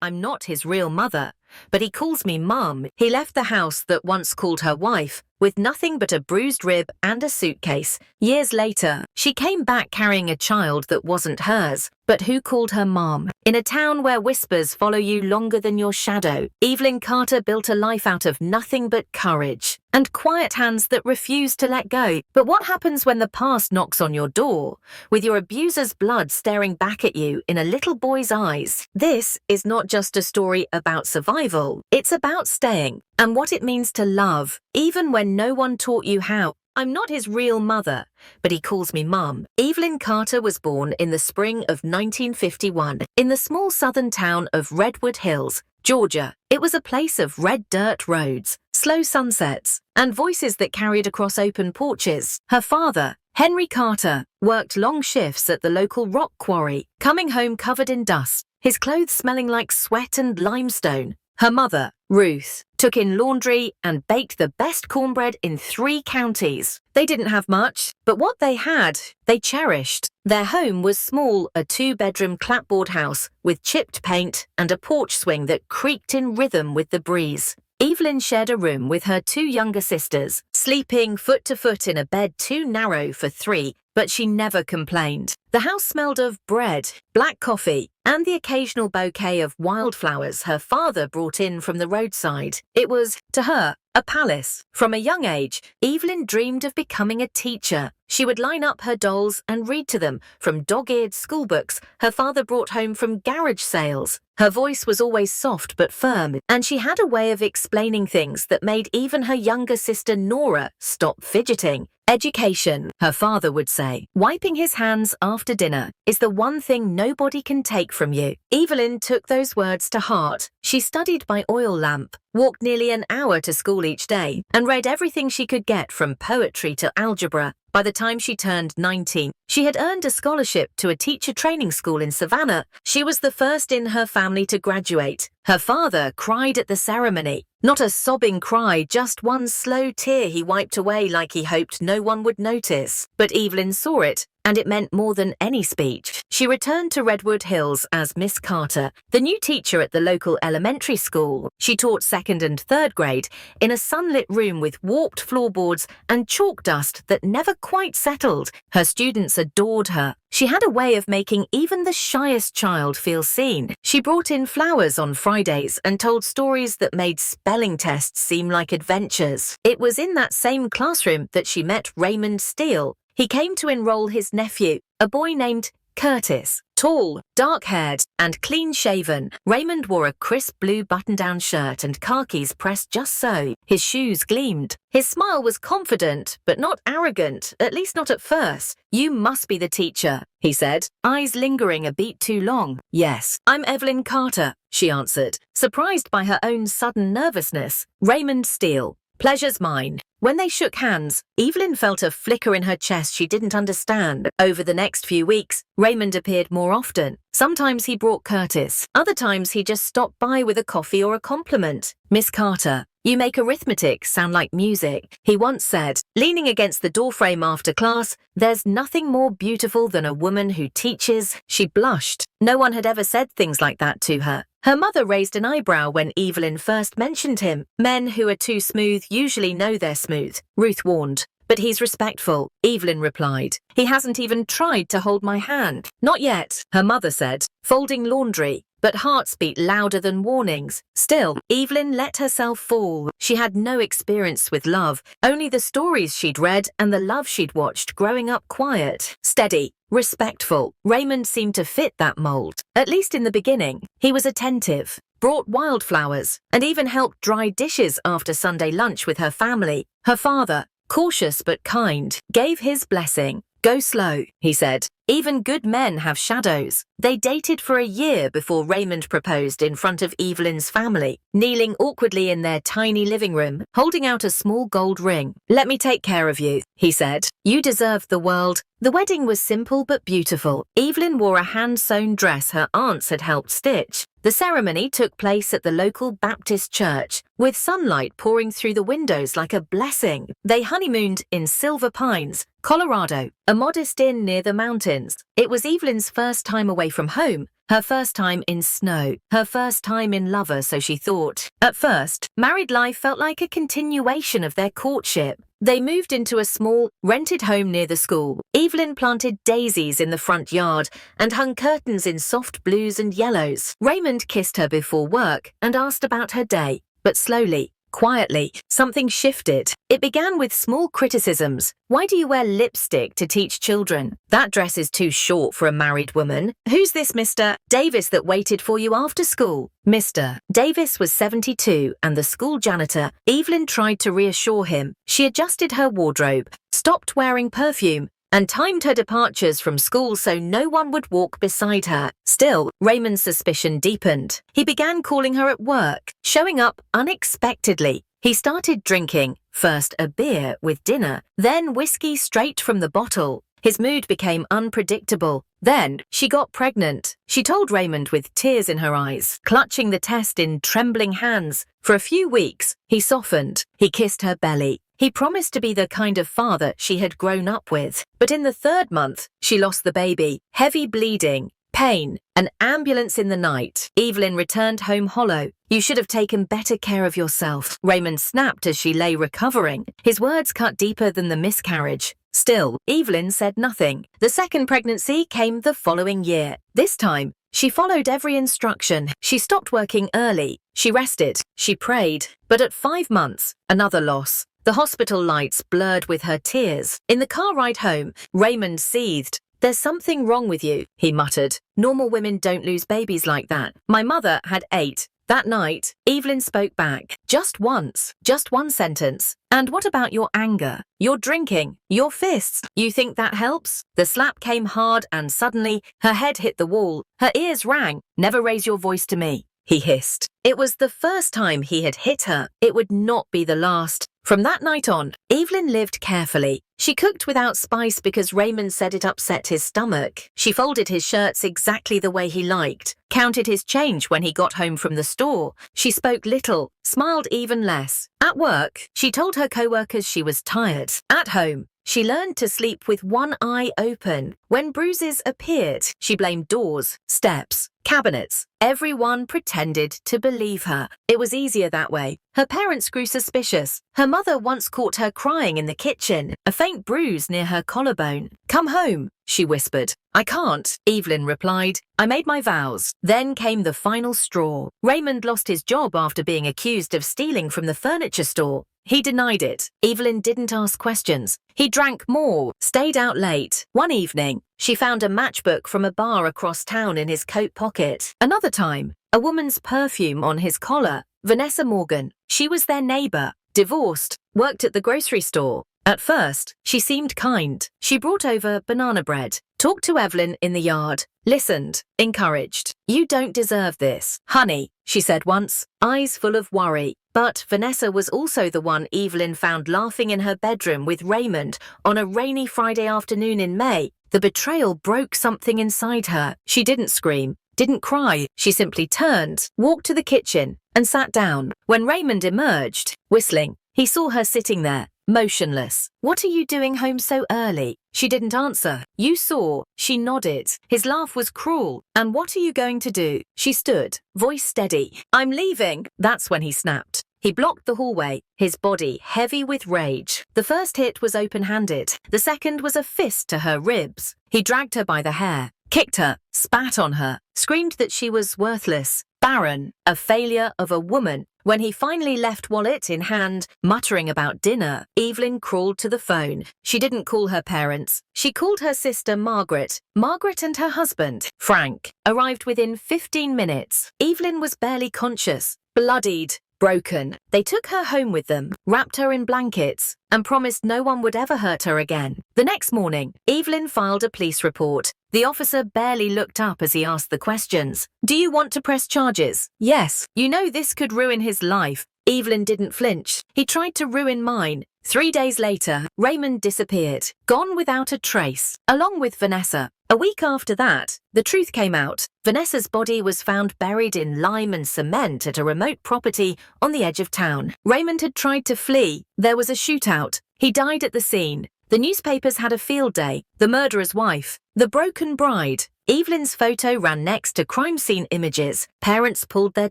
I'm not his real mother, but he calls me Mum. He left the house that once called her wife with nothing but a bruised rib and a suitcase. Years later, she came back carrying a child that wasn't hers, but who called her Mom. In a town where whispers follow you longer than your shadow, Evelyn Carter built a life out of nothing but courage and quiet hands that refuse to let go. But what happens when the past knocks on your door, with your abuser's blood staring back at you in a little boy's eyes? This is not just a story about survival, it's about staying and what it means to love, even when no one taught you how. I'm not his real mother, but he calls me Mum. Evelyn Carter was born in the spring of 1951 in the small southern town of Redwood Hills, Georgia. It was a place of red dirt roads, slow sunsets, and voices that carried across open porches. Her father, Henry Carter, worked long shifts at the local rock quarry, coming home covered in dust, his clothes smelling like sweat and limestone. Her mother, Ruth, took in laundry and baked the best cornbread in 3 counties. They didn't have much, but what they had, they cherished. Their home was small, a 2-bedroom clapboard house with chipped paint and a porch swing that creaked in rhythm with the breeze. Evelyn shared a room with her 2 younger sisters, sleeping foot to foot in a bed too narrow for 3, but she never complained. The house smelled of bread, black coffee, and the occasional bouquet of wildflowers her father brought in from the roadside. It was, to her, a palace. From a young age, Evelyn dreamed of becoming a teacher. She would line up her dolls and read to them from dog-eared schoolbooks her father brought home from garage sales. Her voice was always soft but firm, and she had a way of explaining things that made even her younger sister Nora stop fidgeting. Education, her father would say, wiping his hands after dinner, is the one thing nobody can take from you. Evelyn took those words to heart. She studied by oil lamp, walked nearly an hour to school each day, and read everything she could get from poetry to algebra. By the time she turned 19, she had earned a scholarship to a teacher training school in Savannah. She was the first in her family to graduate. Her father cried at the ceremony. Not a sobbing cry, just one slow tear he wiped away like he hoped no one would notice. But Evelyn saw it, and it meant more than any speech. She returned to Redwood Hills as Miss Carter, the new teacher at the local elementary school. She taught 2nd and 3rd grade in a sunlit room with warped floorboards and chalk dust that never quite settled. Her students adored her. She had a way of making even the shyest child feel seen. She brought in flowers on Fridays and told stories that made spelling tests seem like adventures. It was in that same classroom that she met Raymond Steele. He came to enroll his nephew, a boy named Curtis. Tall, dark-haired, and clean-shaven, Raymond wore a crisp blue button-down shirt and khakis pressed just so. His shoes gleamed. His smile was confident, but not arrogant, at least not at first. "You must be the teacher," he said, eyes lingering a beat too long. "Yes, I'm Evelyn Carter," she answered, surprised by her own sudden nervousness. "Raymond Steele. Pleasure's mine." When they shook hands, Evelyn felt a flicker in her chest she didn't understand. Over the next few weeks, Raymond appeared more often. Sometimes he brought Curtis. Other times he just stopped by with a coffee or a compliment. "Miss Carter, you make arithmetic sound like music," he once said. Leaning against the doorframe after class, "There's nothing more beautiful than a woman who teaches." She blushed. No one had ever said things like that to her. Her mother raised an eyebrow when Evelyn first mentioned him. "Men who are too smooth usually know they're smooth," Ruth warned. "But he's respectful," Evelyn replied. "He hasn't even tried to hold my hand." "Not yet," her mother said, folding laundry. But hearts beat louder than warnings. Still, Evelyn let herself fall. She had no experience with love, only the stories she'd read and the love she'd watched growing up quiet. Steady, respectful. Raymond seemed to fit that mold, at least in the beginning. He was attentive, brought wildflowers, and even helped dry dishes after Sunday lunch with her family. Her father, cautious but kind, gave his blessing. "Go slow," he said. "Even good men have shadows." They dated for a year before Raymond proposed in front of Evelyn's family, kneeling awkwardly in their tiny living room, holding out a small gold ring. "Let me take care of you," he said. "You deserve the world." The wedding was simple but beautiful. Evelyn wore a hand-sewn dress her aunts had helped stitch. The ceremony took place at the local Baptist church, with sunlight pouring through the windows like a blessing. They honeymooned in Silver Pines, Colorado, a modest inn near the mountains. It was Evelyn's first time away from home, Her first time in snow. Her first time in lover, so she thought. At first, married life felt like a continuation of their courtship. They moved into a small, rented home near the school. Evelyn planted daisies in the front yard and hung curtains in soft blues and yellows. Raymond kissed her before work and asked about her day, but slowly, quietly, something shifted. It began with small criticisms. Why do you wear lipstick to teach children? That dress is too short for a married woman. Who's this Mr. Davis that waited for you after school? Mr. Davis was 72 and the school janitor. Evelyn tried to reassure him. She adjusted her wardrobe, stopped wearing perfume, and timed her departures from school so no one would walk beside her. Still, Raymond's suspicion deepened. He began calling her at work, showing up unexpectedly. He started drinking, first a beer with dinner, then whiskey straight from the bottle. His mood became unpredictable. Then, she got pregnant. She told Raymond with tears in her eyes, clutching the test in trembling hands. For a few weeks, he softened. He kissed her belly. He promised to be the kind of father she had grown up with. But in the 3rd month, she lost the baby. Heavy bleeding, pain, an ambulance in the night. Evelyn returned home hollow. You should have taken better care of yourself. Raymond snapped as she lay recovering. His words cut deeper than the miscarriage. Still, Evelyn said nothing. The 2nd pregnancy came the following year. This time, she followed every instruction. She stopped working early. She rested. She prayed. But at 5 months, another loss. The hospital lights blurred with her tears. In the car ride home, Raymond seethed. There's something wrong with you, he muttered. Normal women don't lose babies like that. My mother had 8. That night, Evelyn spoke back. Just once. Just one sentence. And what about your anger? Your drinking? Your fists? You think that helps? The slap came hard and suddenly, her head hit the wall. Her ears rang. Never raise your voice to me, he hissed. It was the first time he had hit her. It would not be the last. From that night on, Evelyn lived carefully. She cooked without spice because Raymond said it upset his stomach. She folded his shirts exactly the way he liked, counted his change when he got home from the store. She spoke little, smiled even less. At work, she told her co-workers she was tired. At home, she learned to sleep with one eye open. When bruises appeared, she blamed doors, steps, cabinets. Everyone pretended to believe her. It was easier that way. Her parents grew suspicious. Her mother once caught her crying in the kitchen, a faint bruise near her collarbone. Come home, she whispered. I can't, Evelyn replied. I made my vows. Then came the final straw. Raymond lost his job after being accused of stealing from the furniture store. He denied it. Evelyn didn't ask questions. He drank more, stayed out late. One evening, she found a matchbook from a bar across town in his coat pocket. Another time, a woman's perfume on his collar. Vanessa Morgan. She was their neighbor, divorced, worked at the grocery store. At first, she seemed kind. She brought over banana bread, talked to Evelyn in the yard, listened, encouraged. You don't deserve this. Honey, she said once, eyes full of worry. But Vanessa was also the one Evelyn found laughing in her bedroom with Raymond on a rainy Friday afternoon in May. The betrayal broke something inside her. She didn't scream, didn't cry. She simply turned, walked to the kitchen, and sat down. When Raymond emerged, whistling, he saw her sitting there, motionless. What are you doing home so early? She didn't answer. You saw. She nodded. His laugh was cruel. And what are you going to do? She stood, voice steady. I'm leaving. That's when he snapped. He blocked the hallway, his body heavy with rage. The first hit was open-handed. The second was a fist to her ribs. He dragged her by the hair, kicked her, spat on her, screamed that she was worthless, barren, a failure of a woman. When he finally left wallet in hand, muttering about dinner, Evelyn crawled to the phone. She didn't call her parents. She called her sister Margaret. Margaret and her husband, Frank, arrived within 15 minutes. Evelyn was barely conscious, bloodied, broken. They took her home with them, wrapped her in blankets, and promised no one would ever hurt her again. The next morning, Evelyn filed a police report. The officer barely looked up as he asked the questions. Do you want to press charges? Yes. You know this could ruin his life. Evelyn didn't flinch. He tried to ruin mine. 3 days later, Raymond disappeared, gone without a trace, along with Vanessa. A week after that, the truth came out. Vanessa's body was found buried in lime and cement at a remote property on the edge of town. Raymond had tried to flee. There was a shootout. He died at the scene. The newspapers had a field day. The murderer's wife, the broken bride. Evelyn's photo ran next to crime scene images. Parents pulled their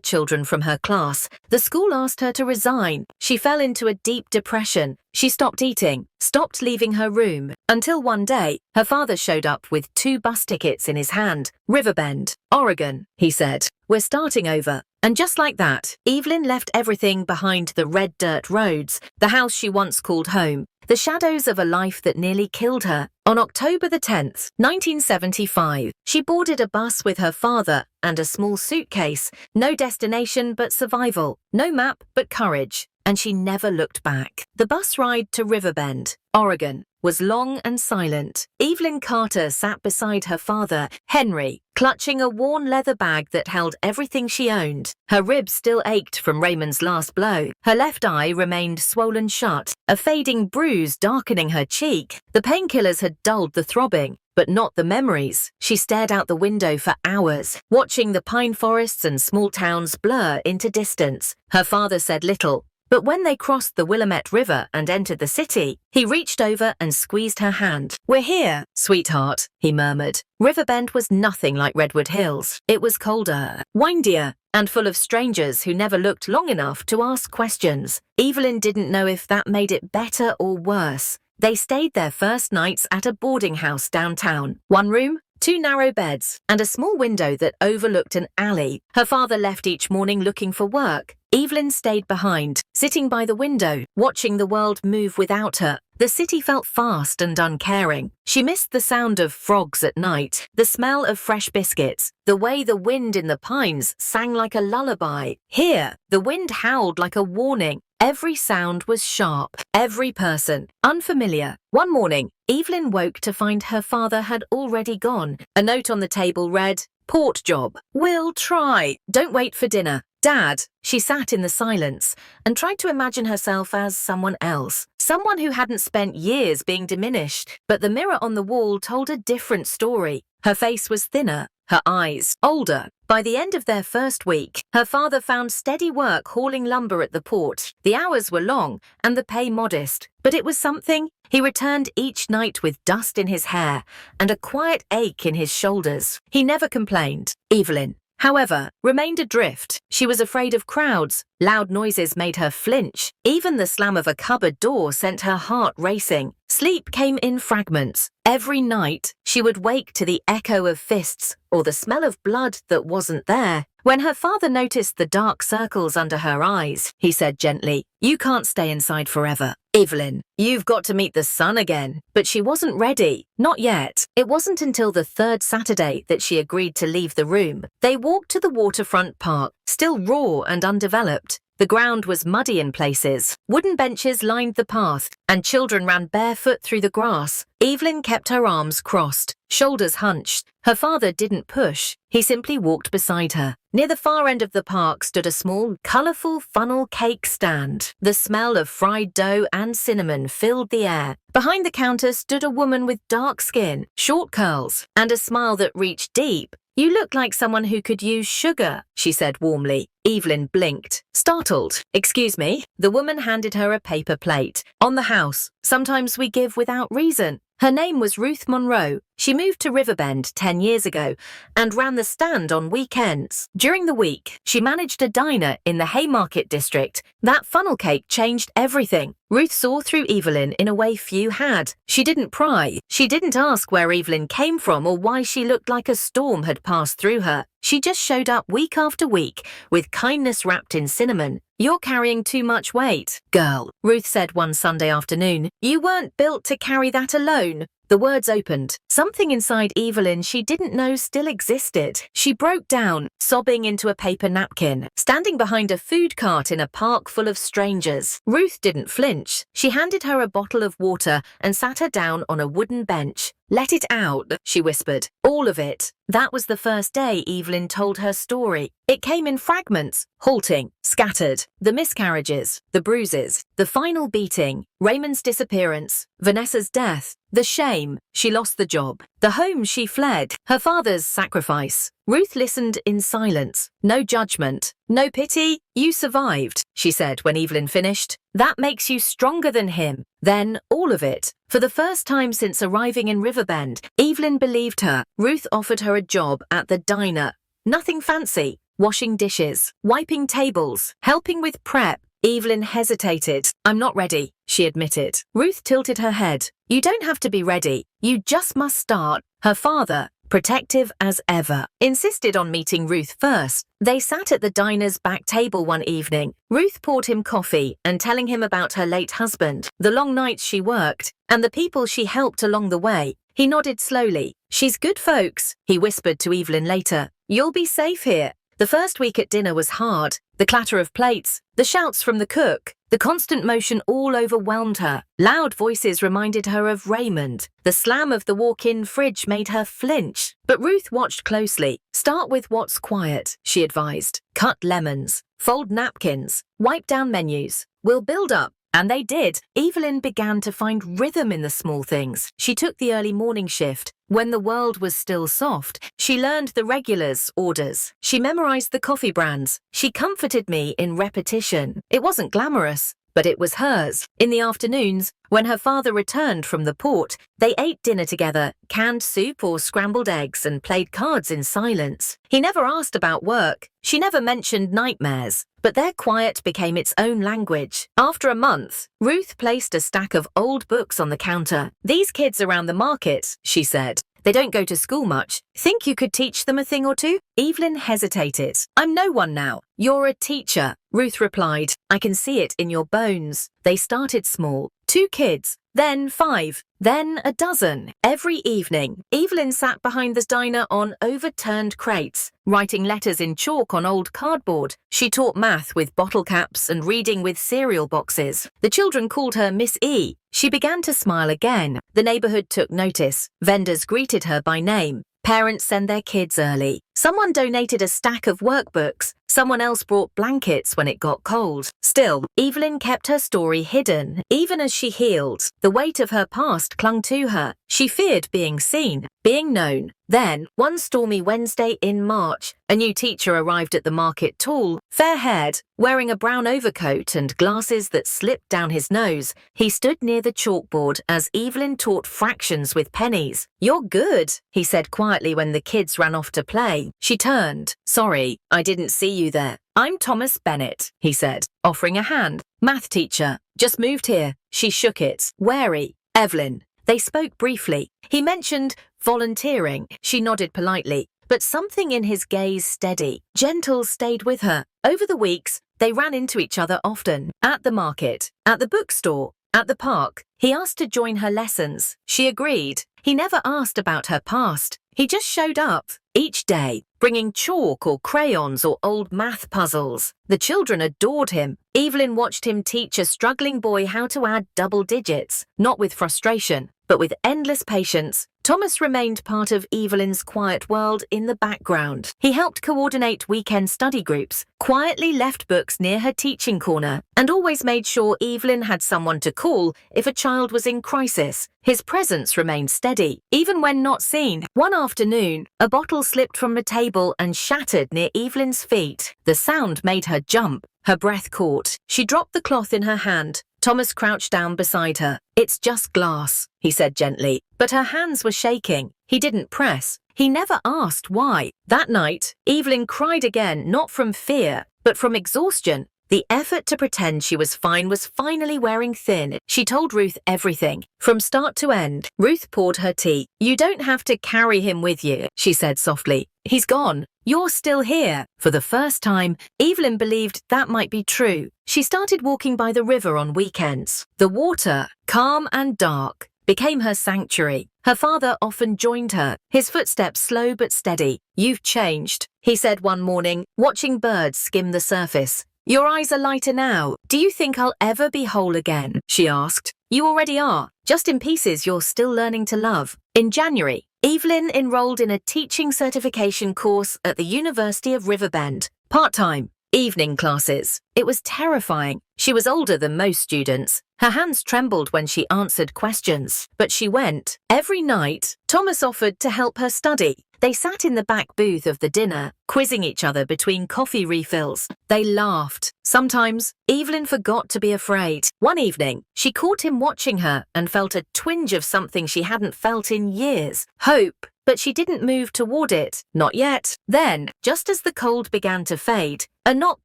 children from her class. The school asked her to resign. She fell into a deep depression. She stopped eating, stopped leaving her room, until one day, her father showed up with 2 bus tickets in his hand. Riverbend, Oregon, he said. We're starting over. And just like that, Evelyn left everything behind: the red dirt roads, the house she once called home, the shadows of a life that nearly killed her. On October the 10th, 1975, she boarded a bus with her father and a small suitcase. No destination but survival, no map but courage. And she never looked back. The bus ride to Riverbend, Oregon, was long and silent. Evelyn Carter sat beside her father, Henry, clutching a worn leather bag that held everything she owned. Her ribs still ached from Raymond's last blow. Her left eye remained swollen shut, a fading bruise darkening her cheek. The painkillers had dulled the throbbing, but not the memories. She stared out the window for hours, watching the pine forests and small towns blur into distance. Her father said little, but when they crossed the Willamette River and entered the city, he reached over and squeezed her hand. "We're here, sweetheart," he murmured. Riverbend was nothing like Redwood Hills. It was colder, windier, and full of strangers who never looked long enough to ask questions. Evelyn didn't know if that made it better or worse. They stayed their first nights at a boarding house downtown. 1 room, 2 narrow beds, and a small window that overlooked an alley. Her father left each morning looking for work. Evelyn stayed behind, sitting by the window, watching the world move without her. The city felt fast and uncaring. She missed the sound of frogs at night, the smell of fresh biscuits, the way the wind in the pines sang like a lullaby. Here, the wind howled like a warning. Every sound was sharp, every person unfamiliar. One morning, Evelyn woke to find her father had already gone. A note on the table read, "Port job. We'll try. Don't wait for dinner. Dad." She sat in the silence and tried to imagine herself as someone else, someone who hadn't spent years being diminished. But the mirror on the wall told a different story. Her face was thinner, her eyes older. By the end of their first week, her father found steady work hauling lumber at the port. The hours were long and the pay modest, but it was something. He returned each night with dust in his hair and a quiet ache in his shoulders. He never complained. Evelyn, however, remained adrift. She was afraid of crowds. Loud noises made her flinch. Even the slam of a cupboard door sent her heart racing. Sleep came in fragments. Every night, she would wake to the echo of fists or the smell of blood that wasn't there. When her father noticed the dark circles under her eyes, he said gently, "You can't stay inside forever. Evelyn, you've got to meet the sun again." But she wasn't ready. Not yet. It wasn't until the 3rd Saturday that she agreed to leave the room. They walked to the waterfront park, still raw and undeveloped. The ground was muddy in places. Wooden benches lined the path, and children ran barefoot through the grass. Evelyn kept her arms crossed, shoulders hunched. Her father didn't push. He simply walked beside her. Near the far end of the park stood a small, colourful funnel cake stand. The smell of fried dough and cinnamon filled the air. Behind the counter stood a woman with dark skin, short curls, and a smile that reached deep. "You look like someone who could use sugar," she said warmly. Evelyn blinked, startled. "Excuse me?" The woman handed her a paper plate. "On the house. Sometimes we give without reason." Her name was Ruth Monroe. She moved to Riverbend 10 years ago and ran the stand on weekends. During the week, she managed a diner in the Haymarket district. That funnel cake changed everything. Ruth saw through Evelyn in a way few had. She didn't pry. She didn't ask where Evelyn came from or why she looked like a storm had passed through her. She just showed up week after week with kindness wrapped in cinnamon. "You're carrying too much weight, girl," Ruth said one Sunday afternoon. "You weren't built to carry that alone." The words opened. Something inside Evelyn she didn't know still existed. She broke down, sobbing into a paper napkin, standing behind a food cart in a park full of strangers. Ruth didn't flinch. She handed her a bottle of water and sat her down on a wooden bench. "Let it out," she whispered. "All of it." That was the first day Evelyn told her story. It came in fragments, halting, scattered. The miscarriages, the bruises, the final beating, Raymond's disappearance, Vanessa's death, the shame, she lost the job, the home she fled, her father's sacrifice. Ruth listened in silence. No judgment, no pity. You survived, she said when Evelyn finished. That makes you stronger than him. Then, all of it. For the first time since arriving in Riverbend, Evelyn believed her. Ruth offered her a job at the diner. Nothing fancy. Washing dishes, wiping tables, helping with prep. Evelyn hesitated. I'm not ready, she admitted. Ruth tilted her head. You don't have to be ready. You just must start. Her father, protective as ever, insisted on meeting Ruth first. They sat at the diner's back table one evening. Ruth poured him coffee and telling him about her late husband, the long nights she worked, and the people she helped along the way. He nodded slowly. She's good folks, he whispered to Evelyn later. You'll be safe here. The first week at dinner was hard. The clatter of plates, the shouts from the cook, the constant motion all overwhelmed her. Loud voices reminded her of Raymond. The slam of the walk-in fridge made her flinch. But Ruth watched closely. Start with what's quiet, she advised. Cut lemons, fold napkins, wipe down menus. We'll build up. And they did. Evelyn began to find rhythm in the small things. She took the early morning shift. When the world was still soft, she learned the regulars' orders. She memorized the coffee brands. She comforted me in repetition. It wasn't glamorous, but it was hers. In the afternoons, when her father returned from the port, they ate dinner together, canned soup or scrambled eggs, and played cards in silence. He never asked about work. She never mentioned nightmares. But their quiet became its own language. After a month, Ruth placed a stack of old books on the counter. These kids around the market, she said. They don't go to school much. Think you could teach them a thing or two? Evelyn hesitated. I'm no one now. You're a teacher, Ruth replied. I can see it in your bones. They started small. 2 kids, then 5, then a dozen. Every evening, Evelyn sat behind the diner on overturned crates, writing letters in chalk on old cardboard. She taught math with bottle caps and reading with cereal boxes. The children called her Miss E. She began to smile again. The neighborhood took notice. Vendors greeted her by name. Parents send their kids early. Someone donated a stack of workbooks. Someone else brought blankets when it got cold. Still, Evelyn kept her story hidden. Even as she healed, the weight of her past clung to her. She feared being seen, being known. Then, one stormy Wednesday in March, a new teacher arrived at the market tall, fair-haired, wearing a brown overcoat and glasses that slipped down his nose. He stood near the chalkboard as Evelyn taught fractions with pennies. You're good, he said quietly when the kids ran off to play. She turned. Sorry, I didn't see you there. I'm Thomas Bennett, he said, offering a hand. Math teacher. Just moved here. She shook it, wary. Evelyn. They spoke briefly. He mentioned volunteering. She nodded politely, but something in his gaze steady, gentle, stayed with her. Over the weeks, they ran into each other often. At the market, at the bookstore, at the park. He asked to join her lessons. She agreed. He never asked about her past. He just showed up, each day, bringing chalk or crayons or old math puzzles. The children adored him. Evelyn watched him teach a struggling boy how to add double digits, not with frustration, but with endless patience. Thomas remained part of Evelyn's quiet world in the background. He helped coordinate weekend study groups, quietly left books near her teaching corner, and always made sure Evelyn had someone to call if a child was in crisis. His presence remained steady, even when not seen. One afternoon, a bottle slipped from the table and shattered near Evelyn's feet. The sound made her jump. Her breath caught. She dropped the cloth in her hand. Thomas crouched down beside her. It's just glass, he said gently, but her hands were shaking. He didn't press. He never asked why. That night, Evelyn cried again, not from fear, but from exhaustion. The effort to pretend she was fine was finally wearing thin. She told Ruth everything, from start to end. Ruth poured her tea. You don't have to carry him with you, she said softly. He's gone. You're still here. For the first time, Evelyn believed that might be true. She started walking by the river on weekends. The water, calm and dark, became her sanctuary. Her father often joined her, his footsteps slow but steady. You've changed, he said one morning, watching birds skim the surface. Your eyes are lighter now. Do you think I'll ever be whole again? She asked. You already are. Just in pieces you're still learning to love. In January, Evelyn enrolled in a teaching certification course at the University of Riverbend. Part-time. Evening classes. It was terrifying. She was older than most students. Her hands trembled when she answered questions, but she went. Every night, Thomas offered to help her study. They sat in the back booth of the dinner, quizzing each other between coffee refills. They laughed. Sometimes, Evelyn forgot to be afraid. One evening, she caught him watching her and felt a twinge of something she hadn't felt in years. Hope. But she didn't move toward it. Not yet. Then, just as the cold began to fade, a knock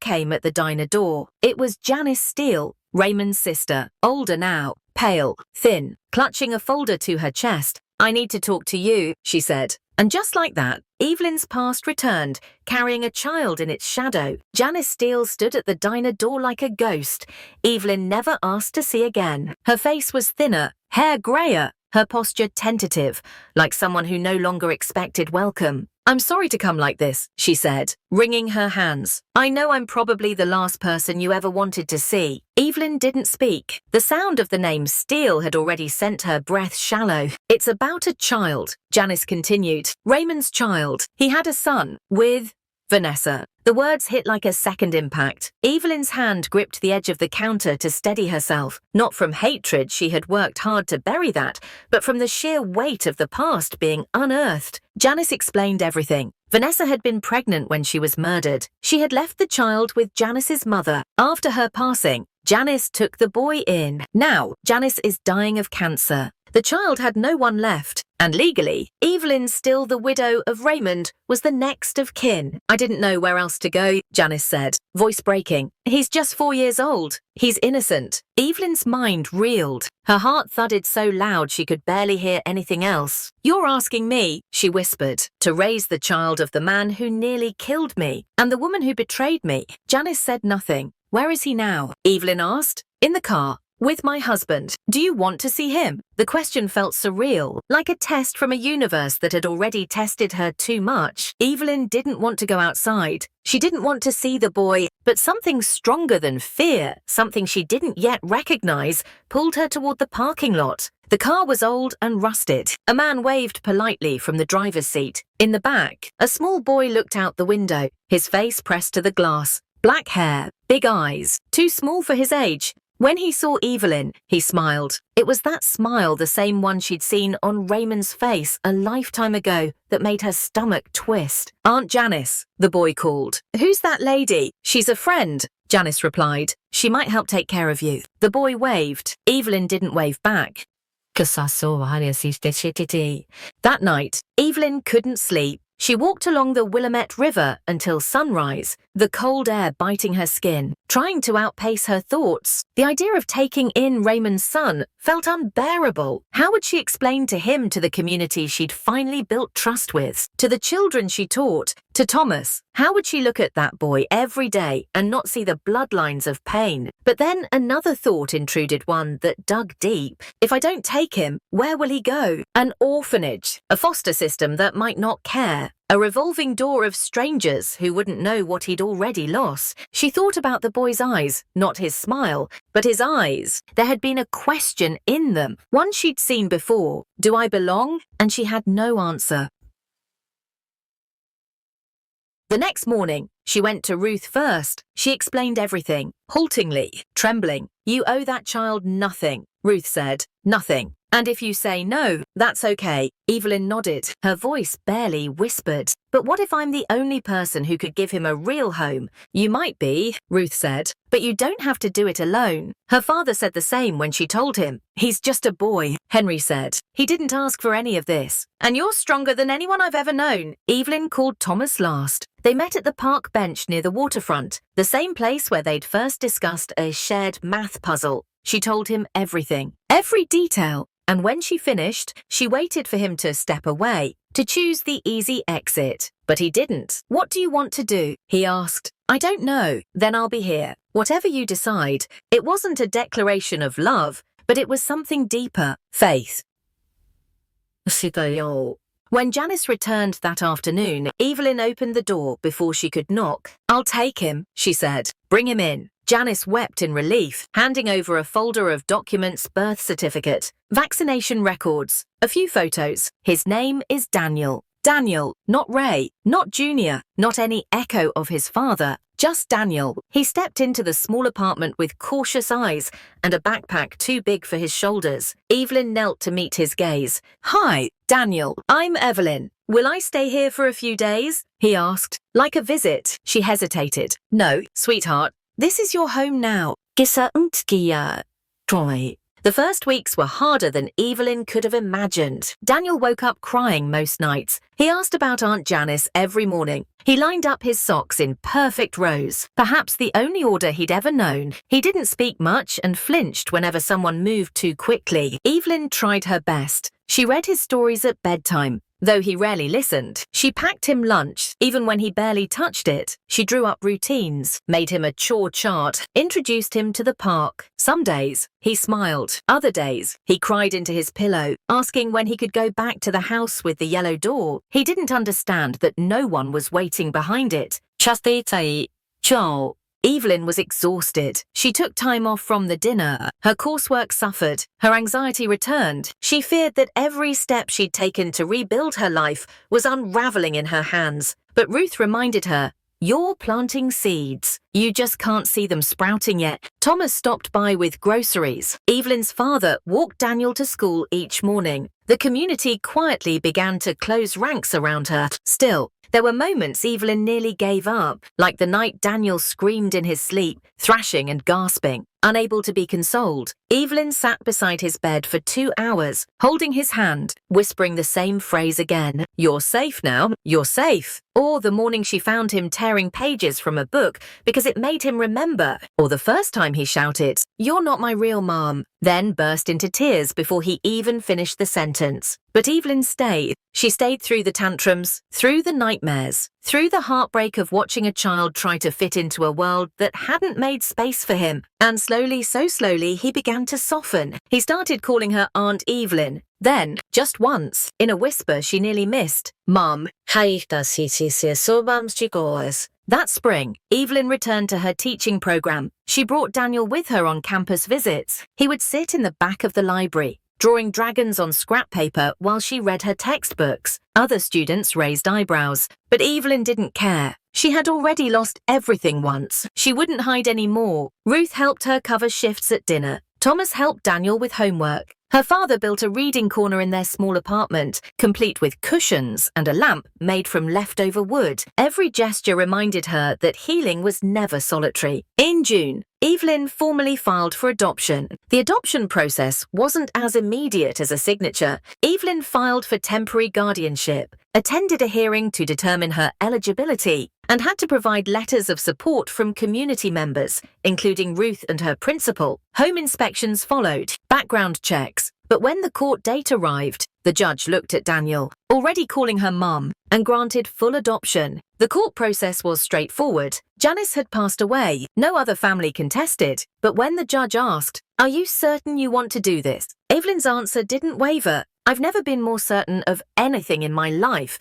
came at the diner door. It was Janice Steele, Raymond's sister, older now, pale, thin, clutching a folder to her chest. "I need to talk to you," she said. And just like that, Evelyn's past returned, carrying a child in its shadow. Janice Steele stood at the diner door like a ghost. Evelyn never asked to see again. Her face was thinner, hair grayer, her posture tentative, like someone who no longer expected welcome. "I'm sorry to come like this," she said, wringing her hands. "I know I'm probably the last person you ever wanted to see." Evelyn didn't speak. The sound of the name Steele had already sent her breath shallow. "It's about a child," Janice continued. "Raymond's child. He had a son with Vanessa." The words hit like a second impact. Evelyn's hand gripped the edge of the counter to steady herself. Not from hatred, she had worked hard to bury that, but from the sheer weight of the past being unearthed. Janice explained everything. Vanessa had been pregnant when she was murdered. She had left the child with Janice's mother. After her passing, Janice took the boy in. Now, Janice is dying of cancer. The child had no one left, and legally, Evelyn, still the widow of Raymond, was the next of kin. "I didn't know where else to go," Janice said, voice breaking. "He's just 4 years old. He's innocent." Evelyn's mind reeled. Her heart thudded so loud she could barely hear anything else. "You're asking me," she whispered, "to raise the child of the man who nearly killed me, and the woman who betrayed me." Janice said nothing. "Where is he now?" Evelyn asked. "In the car. With my husband. Do you want to see him?" The question felt surreal, like a test from a universe that had already tested her too much. Evelyn didn't want to go outside. She didn't want to see the boy, but something stronger than fear, something she didn't yet recognize, pulled her toward the parking lot. The car was old and rusted. A man waved politely from the driver's seat. In the back, a small boy looked out the window, his face pressed to the glass. Black hair, big eyes, too small for his age. When he saw Evelyn, he smiled. It was that smile, the same one she'd seen on Raymond's face a lifetime ago, that made her stomach twist. "Aunt Janice," the boy called. "Who's that lady?" "She's a friend," Janice replied. "She might help take care of you." The boy waved. Evelyn didn't wave back. That night, Evelyn couldn't sleep. She walked along the Willamette River until sunrise, the cold air biting her skin, trying to outpace her thoughts. The idea of taking in Raymond's son felt unbearable. How would she explain to him, to the community she'd finally built trust with, to the children she taught, to Thomas? How would she look at that boy every day and not see the bloodlines of pain? But then another thought intruded, one that dug deep. If I don't take him, where will he go? An orphanage, a foster system that might not care. A revolving door of strangers who wouldn't know what he'd already lost. She thought about the boy's eyes, not his smile, but his eyes. There had been a question in them, one she'd seen before. "Do I belong?" And she had no answer. The next morning, she went to Ruth first. She explained everything, haltingly, trembling. "You owe that child nothing," Ruth said. "Nothing. And if you say no, that's okay." Evelyn nodded. Her voice barely whispered. "But what if I'm the only person who could give him a real home?" "You might be," Ruth said, "but you don't have to do it alone." Her father said the same when she told him. "He's just a boy," Henry said. "He didn't ask for any of this. And you're stronger than anyone I've ever known." Evelyn called Thomas last. They met at the park bench near the waterfront, the same place where they'd first discussed a shared math puzzle. She told him everything, every detail. And when she finished, she waited for him to step away, to choose the easy exit. But he didn't. "What do you want to do?" he asked. "I don't know. Then I'll be here. Whatever you decide." It wasn't a declaration of love, but it was something deeper. Faith. When Janice returned that afternoon, Evelyn opened the door before she could knock. "I'll take him," she said. "Bring him in." Janice wept in relief, handing over a folder of documents, birth certificate, vaccination records, a few photos. His name is Daniel. Daniel, not Ray, not Junior, not any echo of his father. Just Daniel. He stepped into the small apartment with cautious eyes and a backpack too big for his shoulders. Evelyn knelt to meet his gaze. "Hi, Daniel. I'm Evelyn. Will I stay here for a few days?" he asked. "Like a visit." She hesitated. "No, sweetheart. This is your home now." Troy. The first weeks were harder than Evelyn could have imagined. Daniel woke up crying most nights. He asked about Aunt Janice every morning. He lined up his socks in perfect rows, perhaps the only order he'd ever known. He didn't speak much and flinched whenever someone moved too quickly. Evelyn tried her best. She read his stories at bedtime. Though he rarely listened, she packed him lunch, even when he barely touched it. She drew up routines, made him a chore chart, introduced him to the park. Some days, he smiled. Other days, he cried into his pillow, asking when he could go back to the house with the yellow door. He didn't understand that no one was waiting behind it. Evelyn was exhausted. She took time off from the dinner. Her coursework suffered. Her anxiety returned. She feared that every step she'd taken to rebuild her life was unraveling in her hands. But Ruth reminded her, "You're planting seeds. You just can't see them sprouting yet." Thomas stopped by with groceries. Evelyn's father walked Daniel to school each morning. The community quietly began to close ranks around her. Still, there were moments Evelyn nearly gave up, like the night Daniel screamed in his sleep, thrashing and gasping. Unable to be consoled, Evelyn sat beside his bed for 2 hours, holding his hand, whispering the same phrase again. "You're safe now, you're safe." Or the morning she found him tearing pages from a book because it made him remember. Or the first time he shouted, "You're not my real mom," then burst into tears before he even finished the sentence. But Evelyn stayed. She stayed through the tantrums, through the nightmares, through the heartbreak of watching a child try to fit into a world that hadn't made space for him. And slowly, so slowly, he began to soften. He started calling her Aunt Evelyn. Then, just once, in a whisper she nearly missed, "Mom." That spring, Evelyn returned to her teaching program. She brought Daniel with her on campus visits. He would sit in the back of the library, drawing dragons on scrap paper while she read her textbooks. Other students raised eyebrows, but Evelyn didn't care. She had already lost everything once. She wouldn't hide any more. Ruth helped her cover shifts at dinner. Thomas helped Daniel with homework. Her father built a reading corner in their small apartment, complete with cushions and a lamp made from leftover wood. Every gesture reminded her that healing was never solitary. In June, Evelyn formally filed for adoption. The adoption process wasn't as immediate as a signature. Evelyn filed for temporary guardianship, attended a hearing to determine her eligibility, and had to provide letters of support from community members, including Ruth and her principal. Home inspections followed, background checks. But when the court date arrived, the judge looked at Daniel, already calling her mum, and granted full adoption. The court process was straightforward. Janice had passed away. No other family contested. But when the judge asked, "Are you certain you want to do this?" Evelyn's answer didn't waver. "I've never been more certain of anything in my life."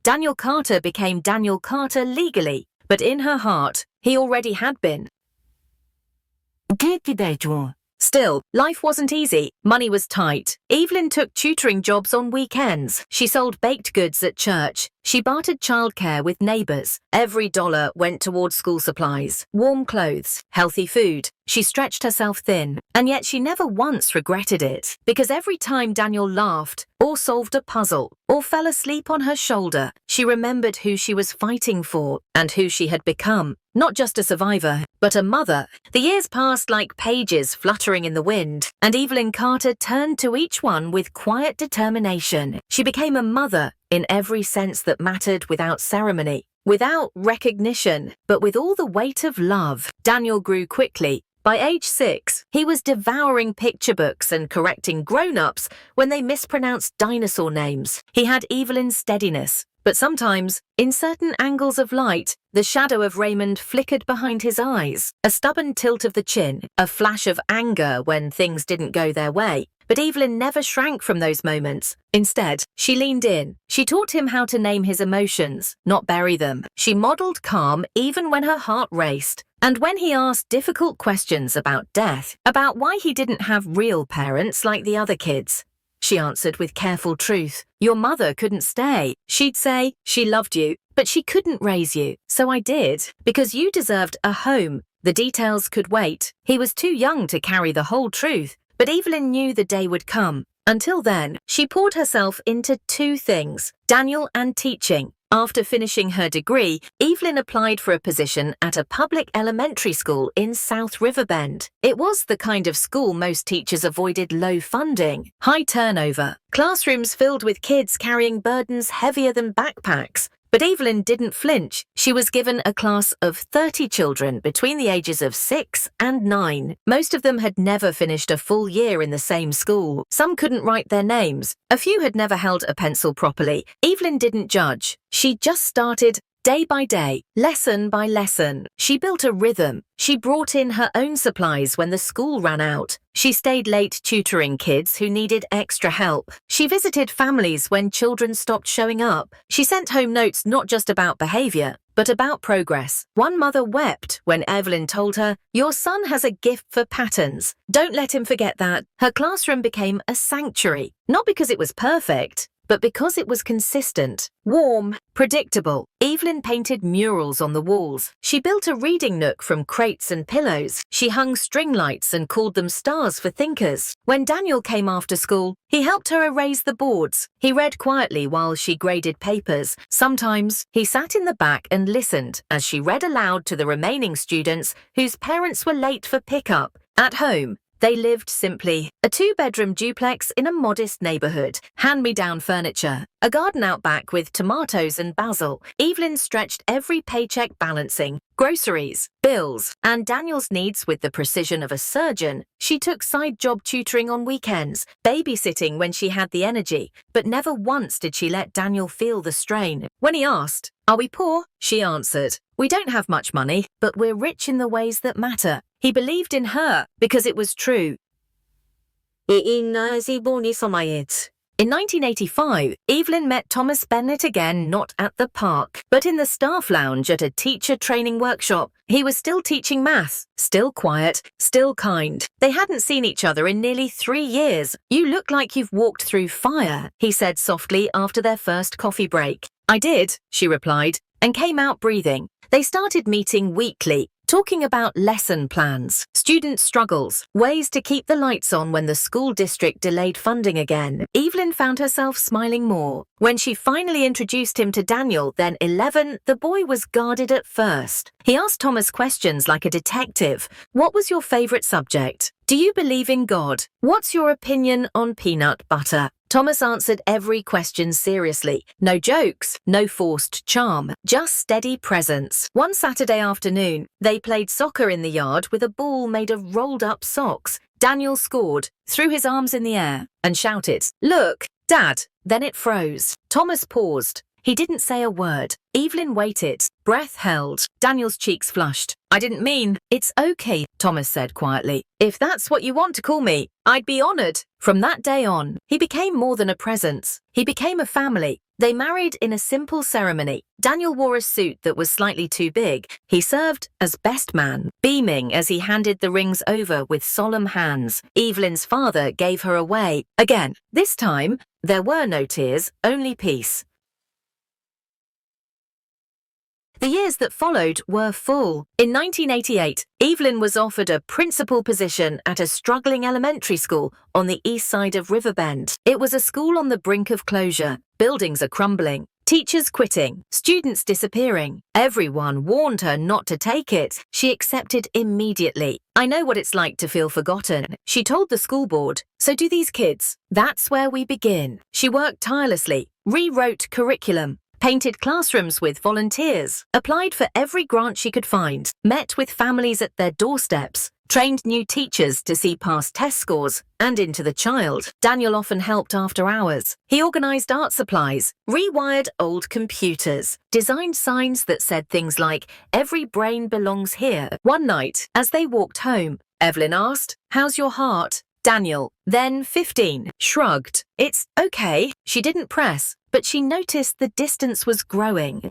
Daniel Carter became Daniel Carter legally, but in her heart, he already had been. Still, life wasn't easy. Money was tight. Evelyn took tutoring jobs on weekends. She sold baked goods at church. She bartered childcare with neighbors. Every dollar went towards school supplies, warm clothes, healthy food. She stretched herself thin, and yet she never once regretted it, because every time Daniel laughed, or solved a puzzle, or fell asleep on her shoulder, she remembered who she was fighting for and who she had become. Not just a survivor, but a mother. The years passed like pages fluttering in the wind, and Evelyn Carter turned to each one with quiet determination. She became a mother in every sense that mattered, without ceremony, without recognition, but with all the weight of love. Daniel grew quickly. By age 6, he was devouring picture books and correcting grown-ups when they mispronounced dinosaur names. He had Evelyn's steadiness, but sometimes, in certain angles of light, the shadow of Raymond flickered behind his eyes, a stubborn tilt of the chin, a flash of anger when things didn't go their way. But Evelyn never shrank from those moments. Instead, she leaned in. She taught him how to name his emotions, not bury them. She modeled calm even when her heart raced. And when he asked difficult questions about death, about why he didn't have real parents like the other kids, she answered with careful truth. Your mother couldn't stay. She'd say, she loved you, but she couldn't raise you. So I did, because you deserved a home. The details could wait. He was too young to carry the whole truth, but Evelyn knew the day would come. Until then, she poured herself into two things, Daniel and teaching. After finishing her degree, Evelyn applied for a position at a public elementary school in South Riverbend. It was the kind of school most teachers avoided: low funding, high turnover, classrooms filled with kids carrying burdens heavier than backpacks. But Evelyn didn't flinch. She was given a class of 30 children between the ages of 6 and 9. Most of them had never finished a full year in the same school. Some couldn't write their names. A few had never held a pencil properly. Evelyn didn't judge. She just started day by day, lesson by lesson. She built a rhythm. She brought in her own supplies when the school ran out. She stayed late tutoring kids who needed extra help. She visited families when children stopped showing up. She sent home notes not just about behavior, but about progress. One mother wept when Evelyn told her, "Your son has a gift for patterns. Don't let him forget that." Her classroom became a sanctuary, not because it was perfect, but because it was consistent, warm, predictable. Evelyn painted murals on the walls. She built a reading nook from crates and pillows. She hung string lights and called them stars for thinkers. When Daniel came after school, he helped her erase the boards. He read quietly while she graded papers. Sometimes he sat in the back and listened as she read aloud to the remaining students whose parents were late for pickup. At home, they lived simply. A 2-bedroom duplex in a modest neighborhood, hand-me-down furniture, a garden out back with tomatoes and basil. Evelyn stretched every paycheck balancing groceries, bills, and Daniel's needs with the precision of a surgeon. She took side job tutoring on weekends, babysitting when she had the energy, but never once did she let Daniel feel the strain. When he asked, "Are we poor?" she answered, "We don't have much money, but we're rich in the ways that matter." He believed in her because it was true. In 1985, Evelyn met Thomas Bennett again, not at the park, but in the staff lounge at a teacher training workshop. He was still teaching math, still quiet, still kind. They hadn't seen each other in nearly 3 years. "You look like you've walked through fire," he said softly after their first coffee break. "I did," she replied, and came out breathing. They started meeting weekly, talking about lesson plans, student struggles, ways to keep the lights on when the school district delayed funding again. Evelyn found herself smiling more. When she finally introduced him to Daniel, then 11, the boy was guarded at first. He asked Thomas questions like a detective. "What was your favorite subject? Do you believe in God? What's your opinion on peanut butter?" Thomas answered every question seriously. No jokes, no forced charm, just steady presence. One Saturday afternoon, they played soccer in the yard with a ball made of rolled-up socks. Daniel scored, threw his arms in the air, and shouted, "Look, Dad!" Then it froze. Thomas paused. He didn't say a word. Evelyn waited, breath held. Daniel's cheeks flushed. "I didn't mean." "It's okay," Thomas said quietly. "If that's what you want to call me, I'd be honored." From that day on, he became more than a presence. He became a family. They married in a simple ceremony. Daniel wore a suit that was slightly too big. He served as best man, beaming as he handed the rings over with solemn hands. Evelyn's father gave her away. Again, this time, there were no tears, only peace. The years that followed were full. In 1988, Evelyn was offered a principal position at a struggling elementary school on the east side of Riverbend. It was a school on the brink of closure. Buildings are crumbling, teachers quitting, students disappearing. Everyone warned her not to take it. She accepted immediately. "I know what it's like to feel forgotten," she told the school board. "So do these kids." That's where we begin. She worked tirelessly, rewrote curriculum, painted classrooms with volunteers, applied for every grant she could find, met with families at their doorsteps, trained new teachers to see past test scores and into the child. Daniel often helped after hours. He organized art supplies, rewired old computers, designed signs that said things like, "Every brain belongs here." One night, as they walked home, Evelyn asked, "How's your heart?" Daniel, then 15, shrugged. "It's okay." She didn't press, but she noticed the distance was growing.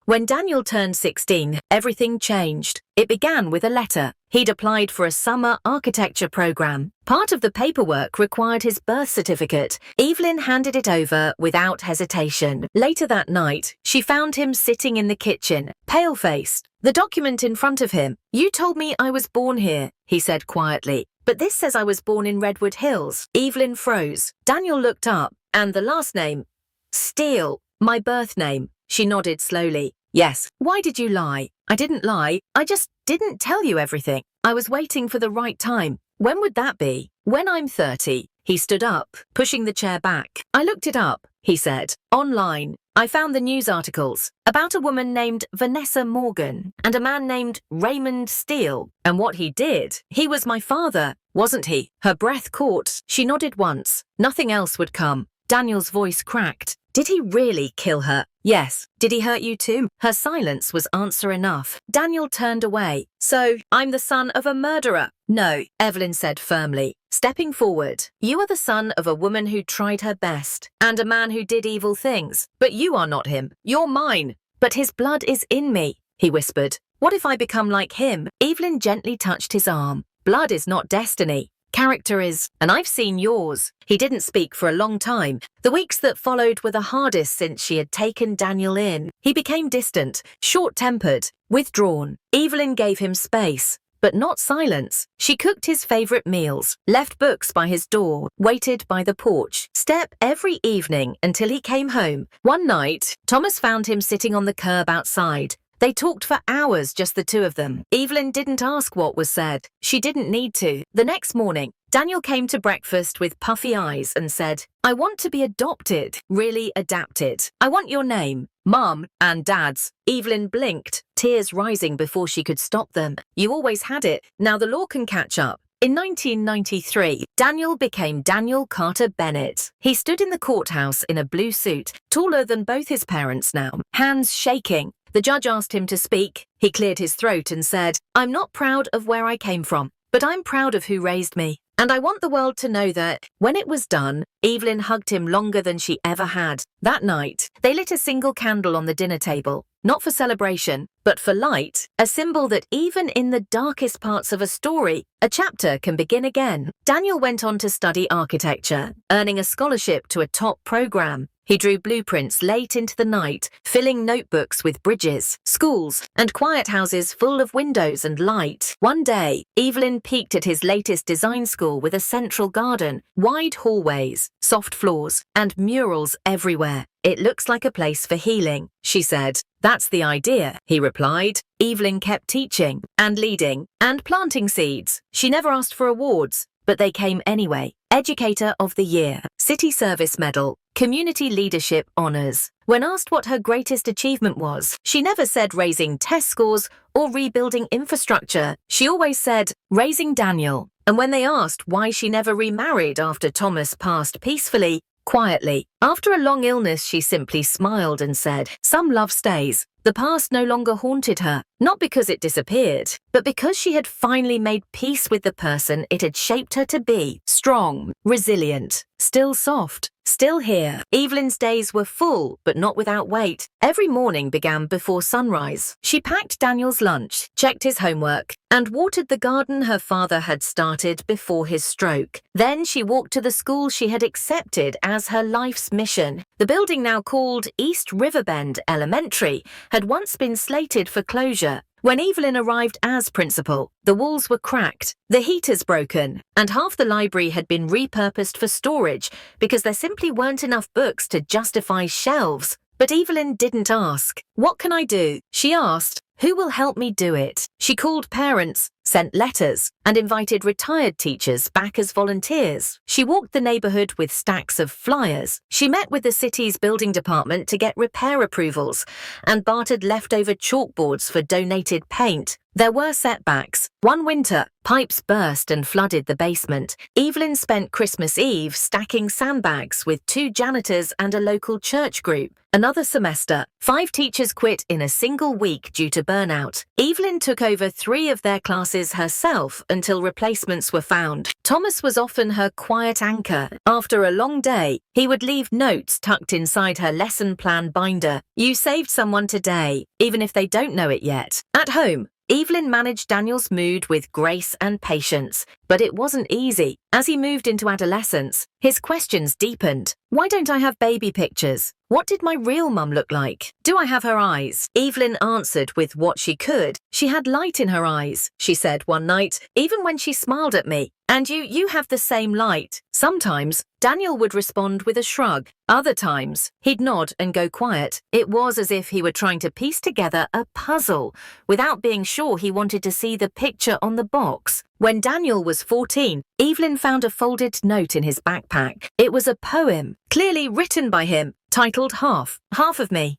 When Daniel turned 16, everything changed. It began with a letter. He'd applied for a summer architecture program. Part of the paperwork required his birth certificate. Evelyn handed it over without hesitation. Later that night, she found him sitting in the kitchen, pale-faced. The document in front of him. "You told me I was born here," he said quietly. "But this says I was born in Redwood Hills." Evelyn froze. Daniel looked up. "And the last name?" "Steele. My birth name." She nodded slowly. "Yes. Why did you lie?" "I didn't lie. I just didn't tell you everything. I was waiting for the right time." "When would that be?" "When I'm 30. He stood up, pushing the chair back. "I looked it up," he said. "Online. I found the news articles about a woman named Vanessa Morgan and a man named Raymond Steele. And what he did, he was my father, wasn't he?" Her breath caught. She nodded once. Nothing else would come. Daniel's voice cracked. "Did he really kill her?" "Yes." "Did he hurt you too?" Her silence was answer enough. Daniel turned away. "So, I'm the son of a murderer?" "No," Evelyn said firmly. Stepping forward, "You are the son of a woman who tried her best, and a man who did evil things. But you are not him. You're mine." "But his blood is in me," he whispered. "What if I become like him?" Evelyn gently touched his arm. "Blood is not destiny. Character is, and I've seen yours." He didn't speak for a long time. The weeks that followed were the hardest since she had taken Daniel in. He became distant, short-tempered, withdrawn. Evelyn gave him space, but not silence. She cooked his favorite meals, left books by his door, waited by the porch, step every evening until he came home. One night, Thomas found him sitting on the curb outside. They talked for hours, just the two of them. Evelyn didn't ask what was said. She didn't need to. The next morning, Daniel came to breakfast with puffy eyes and said, "I want to be adopted, really adapted. I want your name." "Mom and Dad's." Evelyn blinked, tears rising before she could stop them. "You always had it. Now the law can catch up." In 1993, Daniel became Daniel Carter Bennett. He stood in the courthouse in a blue suit, taller than both his parents now, hands shaking. The judge asked him to speak. He cleared his throat and said, "I'm not proud of where I came from, but I'm proud of who raised me. And I want the world to know that." When it was done, Evelyn hugged him longer than she ever had. That night, they lit a single candle on the dinner table, not for celebration, but for light, a symbol that even in the darkest parts of a story, a chapter can begin again. Daniel went on to study architecture, earning a scholarship to a top program. He drew blueprints late into the night, filling notebooks with bridges, schools, and quiet houses full of windows and light. One day, Evelyn peeked at his latest design school with a central garden, wide hallways, soft floors, and murals everywhere. "It looks like a place for healing," she said. "That's the idea," he replied. Evelyn kept teaching and leading and planting seeds. She never asked for awards, but they came anyway. Educator of the Year, City Service Medal, Community Leadership Honours. When asked what her greatest achievement was, she never said raising test scores or rebuilding infrastructure. She always said, raising Daniel. And when they asked why she never remarried after Thomas passed peacefully, quietly, after a long illness, she simply smiled and said, "Some love stays." The past no longer haunted her, not because it disappeared, but because she had finally made peace with the person it had shaped her to be. Strong, resilient, still soft, still here. Evelyn's days were full, but not without weight. Every morning began before sunrise. She packed Daniel's lunch, checked his homework, and watered the garden her father had started before his stroke. Then she walked to the school she had accepted as her life's mission. The building, now called East Riverbend Elementary, had once been slated for closure. When Evelyn arrived as principal, the walls were cracked, the heaters broken, and half the library had been repurposed for storage because there simply weren't enough books to justify shelves. But Evelyn didn't ask, "What can I do?" She asked, "Who will help me do it?" She called parents, sent letters, and invited retired teachers back as volunteers. She walked the neighborhood with stacks of flyers. She met with the city's building department to get repair approvals and bartered leftover chalkboards for donated paint. There were setbacks. One winter, pipes burst and flooded the basement. Evelyn spent Christmas Eve stacking sandbags with 2 janitors and a local church group. Another semester, 5 teachers quit in a single week due to burnout. Evelyn took over 3 of their classes classes herself until replacements were found. Thomas was often her quiet anchor. After a long day, he would leave notes tucked inside her lesson plan binder. You saved someone today, even if they don't know it yet. At home, Evelyn managed Daniel's mood with grace and patience, but it wasn't easy. As he moved into adolescence, his questions deepened. Why don't I have baby pictures? What did my real mum look like? Do I have her eyes? Evelyn answered with what she could. She had light in her eyes, she said one night, even when she smiled at me. And you have the same light. Sometimes, Daniel would respond with a shrug. Other times, he'd nod and go quiet. It was as if he were trying to piece together a puzzle without being sure he wanted to see the picture on the box. When Daniel was 14, Evelyn found a folded note in his backpack. It was a poem, clearly written by him, titled Half of Me.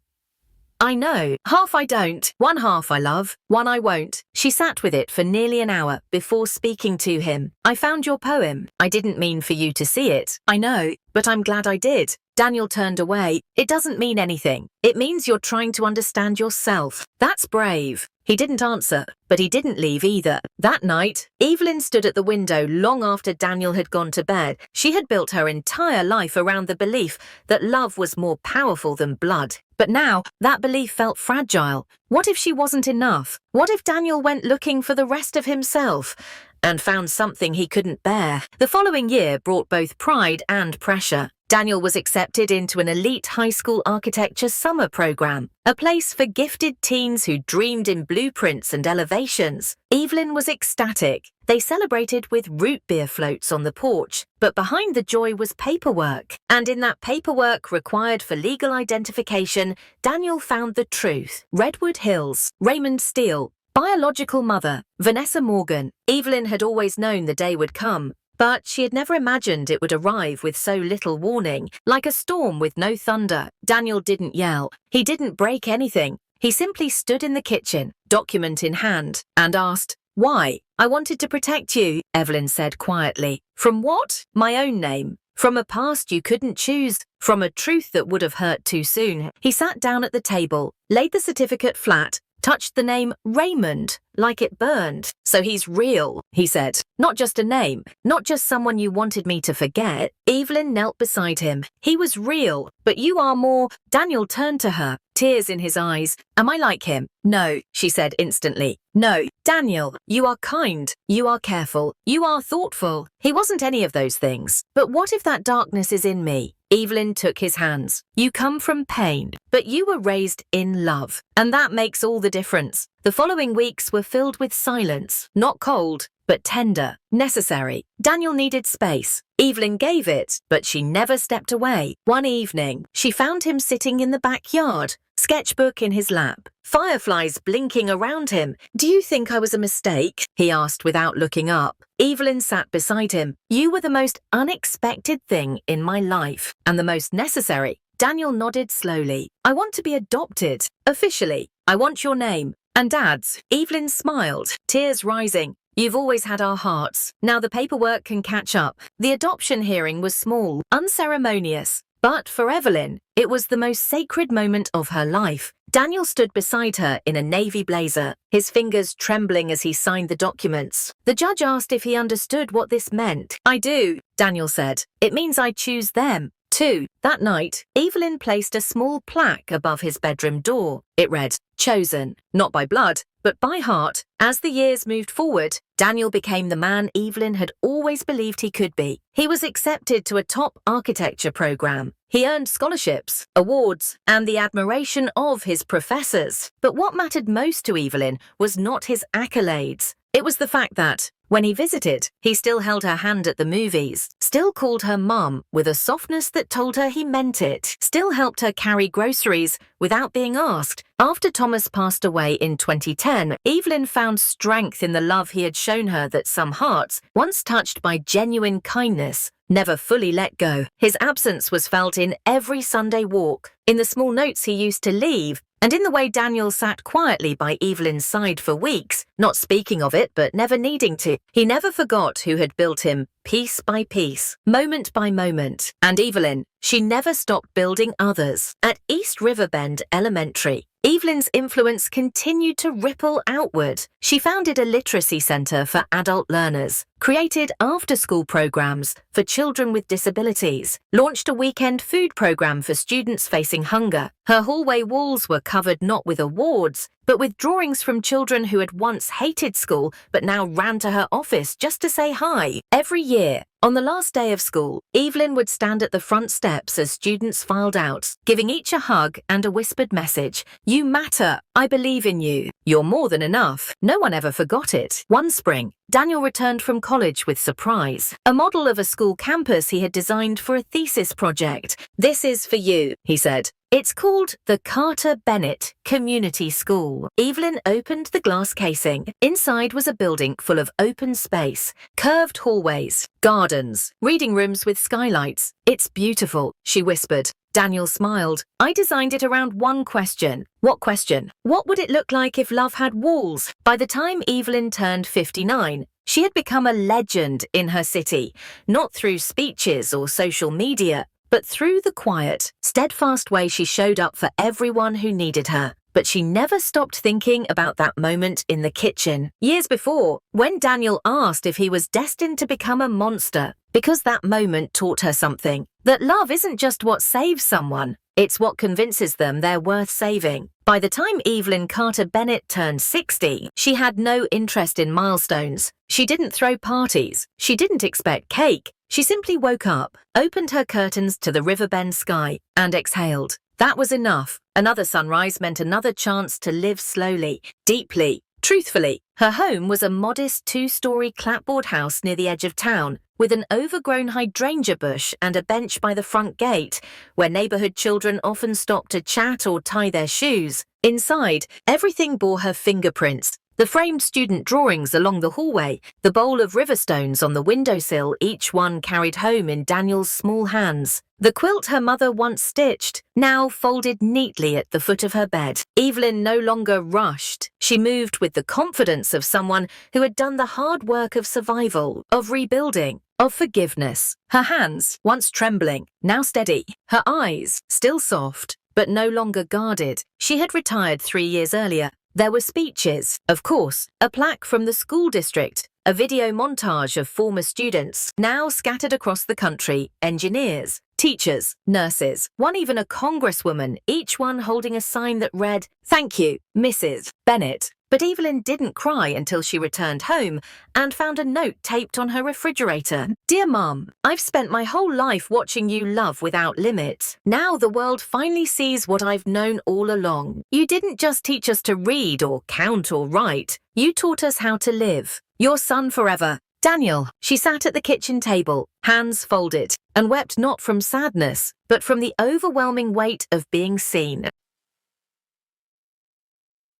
I know, half I don't, one half I love, one I won't. She sat with it for nearly an hour before speaking to him. I found your poem. I didn't mean for you to see it. I know, but I'm glad I did. Daniel turned away. It doesn't mean anything. It means you're trying to understand yourself. That's brave. He didn't answer, but he didn't leave either. That night, Evelyn stood at the window long after Daniel had gone to bed. She had built her entire life around the belief that love was more powerful than blood. But now, that belief felt fragile. What if she wasn't enough? What if Daniel went looking for the rest of himself and found something he couldn't bear? The following year brought both pride and pressure. Daniel was accepted into an elite high school architecture summer program, a place for gifted teens who dreamed in blueprints and elevations. Evelyn was ecstatic. They celebrated with root beer floats on the porch, but behind the joy was paperwork. And in that paperwork required for legal identification, Daniel found the truth. Redwood Hills, Raymond Steele, biological mother, Vanessa Morgan. Evelyn had always known the day would come, but she had never imagined it would arrive with so little warning, like a storm with no thunder. Daniel didn't yell. He didn't break anything. He simply stood in the kitchen, document in hand, and asked, "Why?" "I wanted to protect you," Evelyn said quietly. "From what?" "My own name. From a past you couldn't choose. From a truth that would have hurt too soon." He sat down at the table, laid the certificate flat, touched the name Raymond like it burned. "So he's real," he said. "Not just a name, not just someone you wanted me to forget." Evelyn knelt beside him. "He was real, but you are more." Daniel turned to her, tears in his eyes. "Am I like him?" "No," she said instantly. "No, Daniel, you are kind, you are careful, you are thoughtful." He wasn't any of those things. "But what if that darkness is in me?" Evelyn took his hands. "You come from pain, but you were raised in love, and that makes all the difference." The following weeks were filled with silence, not cold, but tender, necessary. Daniel needed space. Evelyn gave it, but she never stepped away. One evening, she found him sitting in the backyard, sketchbook in his lap, fireflies blinking around him. "Do you think I was a mistake?" he asked without looking up. Evelyn sat beside him. "You were the most unexpected thing in my life, and the most necessary." Daniel nodded slowly. "I want to be adopted. Officially. I want your name." "And Dad's." Evelyn smiled, tears rising. "You've always had our hearts. Now the paperwork can catch up." The adoption hearing was small, unceremonious. But for Evelyn, it was the most sacred moment of her life. Daniel stood beside her in a navy blazer, his fingers trembling as he signed the documents. The judge asked if he understood what this meant. "I do," Daniel said. "It means I choose them, too." That night, Evelyn placed a small plaque above his bedroom door. It read, "Chosen, not by blood, but by heart." As the years moved forward, Daniel became the man Evelyn had always believed he could be. He was accepted to a top architecture program. He earned scholarships, awards, and the admiration of his professors. But what mattered most to Evelyn was not his accolades. It was the fact that, when he visited, he still held her hand at the movies, still called her mum with a softness that told her he meant it, still helped her carry groceries without being asked. After Thomas passed away in 2010, Evelyn found strength in the love he had shown her that some hearts, once touched by genuine kindness, never fully let go. His absence was felt in every Sunday walk, in the small notes he used to leave, and in the way Daniel sat quietly by Evelyn's side for weeks, not speaking of it but never needing to. He never forgot who had built him, piece by piece, moment by moment. And Evelyn, she never stopped building others. At East Riverbend Elementary, Evelyn's influence continued to ripple outward. She founded a literacy centre for adult learners, created after-school programs for children with disabilities, launched a weekend food program for students facing hunger. Her hallway walls were covered not with awards, but with drawings from children who had once hated school but now ran to her office just to say hi. Every year, on the last day of school, Evelyn would stand at the front steps as students filed out, giving each a hug and a whispered message. "You matter. I believe in you. You're more than enough." No one ever forgot it. One spring, Daniel returned from college with surprise, a model of a school campus he had designed for a thesis project. "This is for you," he said. "It's called the Carter Bennett Community School." Evelyn opened the glass casing. Inside was a building full of open space, curved hallways, gardens, reading rooms with skylights. "It's beautiful," she whispered. Daniel smiled. "I designed it around one question." "What question?" "What would it look like if love had walls?" By the time Evelyn turned 59, she had become a legend in her city, not through speeches or social media, but through the quiet, steadfast way she showed up for everyone who needed her. But she never stopped thinking about that moment in the kitchen. Years before, when Daniel asked if he was destined to become a monster, because that moment taught her something. That love isn't just what saves someone, it's what convinces them they're worth saving. By the time Evelyn Carter Bennett turned 60, she had no interest in milestones. She didn't throw parties. She didn't expect cake. She simply woke up, opened her curtains to the riverbend sky, and exhaled. That was enough. Another sunrise meant another chance to live slowly, deeply, truthfully. Her home was a modest 2-story clapboard house near the edge of town, with an overgrown hydrangea bush and a bench by the front gate, where neighborhood children often stopped to chat or tie their shoes. Inside, everything bore her fingerprints. The framed student drawings along the hallway, the bowl of river stones on the windowsill, each one carried home in Daniel's small hands. The quilt her mother once stitched, now folded neatly at the foot of her bed. Evelyn no longer rushed. She moved with the confidence of someone who had done the hard work of survival, of rebuilding, of forgiveness. Her hands, once trembling, now steady. Her eyes, still soft, but no longer guarded. She had retired 3 years earlier. There were speeches, of course, a plaque from the school district, a video montage of former students, now scattered across the country, engineers, teachers, nurses, one even a congresswoman, each one holding a sign that read, "Thank you, Mrs. Bennett." But Evelyn didn't cry until she returned home and found a note taped on her refrigerator. "Dear Mum, I've spent my whole life watching you love without limits. Now the world finally sees what I've known all along. You didn't just teach us to read or count or write. You taught us how to live. Your son forever, Daniel." She sat at the kitchen table, hands folded, and wept not from sadness, but from the overwhelming weight of being seen.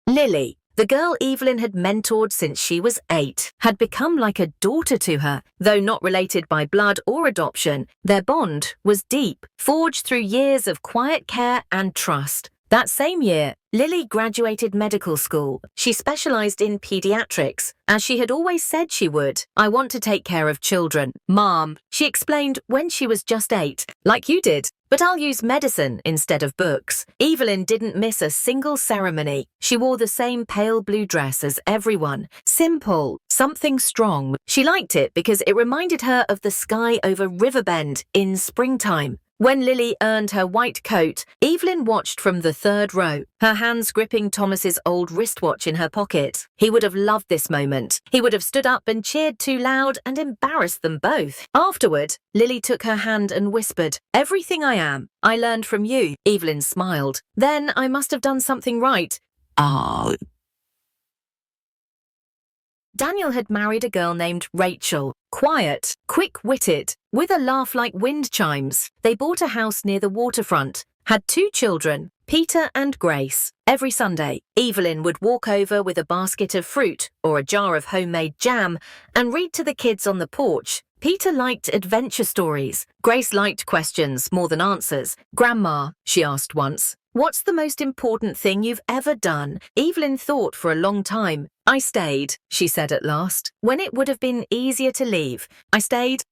Lily, the girl Evelyn had mentored since she was 8, had become like a daughter to her. Though not related by blood or adoption, their bond was deep, forged through years of quiet care and trust. That same year, Lily graduated medical school. She specialized in pediatrics, as she had always said she would. "I want to take care of children, Mom," she explained when she was just 8. "Like you did. But I'll use medicine instead of books." Evelyn didn't miss a single ceremony. She wore the same pale blue dress as everyone. Simple, something strong. She liked it because it reminded her of the sky over Riverbend in springtime. When Lily earned her white coat, Evelyn watched from the 3rd row, her hands gripping Thomas's old wristwatch in her pocket. He would have loved this moment. He would have stood up and cheered too loud and embarrassed them both. Afterward, Lily took her hand and whispered, "Everything I am, I learned from you." Evelyn smiled. "Then I must have done something right." "Oh." Daniel had married a girl named Rachel, quiet, quick-witted, with a laugh like wind chimes. They bought a house near the waterfront, had 2 children, Peter and Grace. Every Sunday, Evelyn would walk over with a basket of fruit or a jar of homemade jam and read to the kids on the porch. Peter liked adventure stories. Grace liked questions more than answers. "Grandma," she asked once, "what's the most important thing you've ever done?" Evelyn thought for a long time. "I stayed," she said at last, when it would have been easier to leave. "I stayed."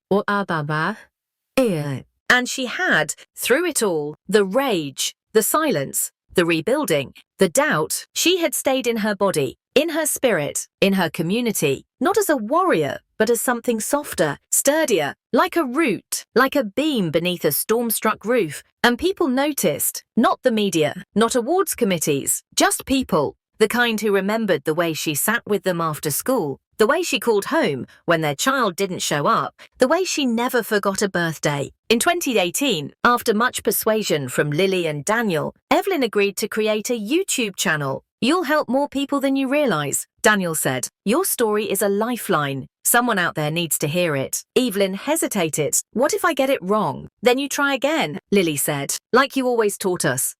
And she had, through it all, the rage, the silence, the rebuilding, the doubt. She had stayed in her body, in her spirit, in her community, not as a warrior, but as something softer, sturdier, like a root, like a beam beneath a storm-struck roof. And people noticed, not the media, not awards committees, just people, the kind who remembered the way she sat with them after school, the way she called home when their child didn't show up, the way she never forgot a birthday. In 2018, after much persuasion from Lily and Daniel, Evelyn agreed to create a YouTube channel. "You'll help more people than you realize," Daniel said. "Your story is a lifeline. Someone out there needs to hear it." Evelyn hesitated. "What if I get it wrong?" "Then you try again," Lily said, "like you always taught us."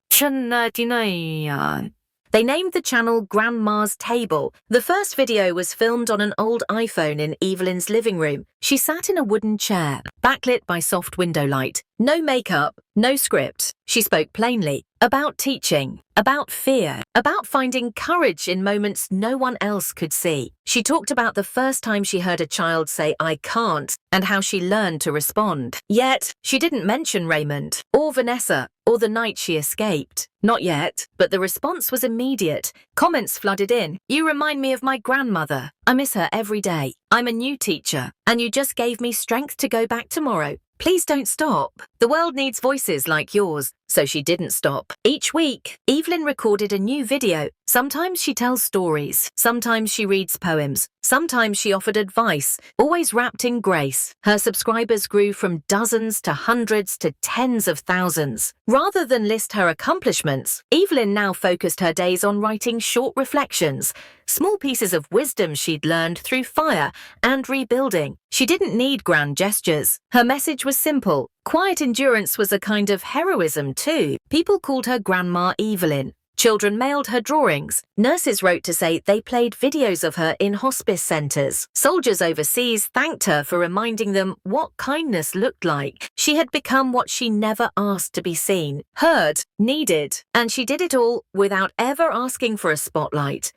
They named the channel Grandma's Table. The first video was filmed on an old iPhone in Evelyn's living room. She sat in a wooden chair, backlit by soft window light. No makeup, no script. She spoke plainly about teaching, about fear, about finding courage in moments no one else could see. She talked about the first time she heard a child say, "I can't," and how she learned to respond. Yet, she didn't mention Raymond, or Vanessa, or the night she escaped. Not yet, but the response was immediate. Comments flooded in. "You remind me of my grandmother. I miss her every day. I'm a new teacher, and you just gave me strength to go back tomorrow. Please don't stop. The world needs voices like yours." So she didn't stop. Each week, Evelyn recorded a new video. Sometimes she tells stories. Sometimes she reads poems. Sometimes she offered advice, always wrapped in grace. Her subscribers grew from dozens to hundreds to tens of thousands. Rather than list her accomplishments, Evelyn now focused her days on writing short reflections, small pieces of wisdom she'd learned through fire and rebuilding. She didn't need grand gestures. Her message was simple. Quiet endurance was a kind of heroism too. People called her Grandma Evelyn. Children mailed her drawings. Nurses wrote to say they played videos of her in hospice centres. Soldiers overseas thanked her for reminding them what kindness looked like. She had become what she never asked to be seen, heard, needed, and she did it all without ever asking for a spotlight.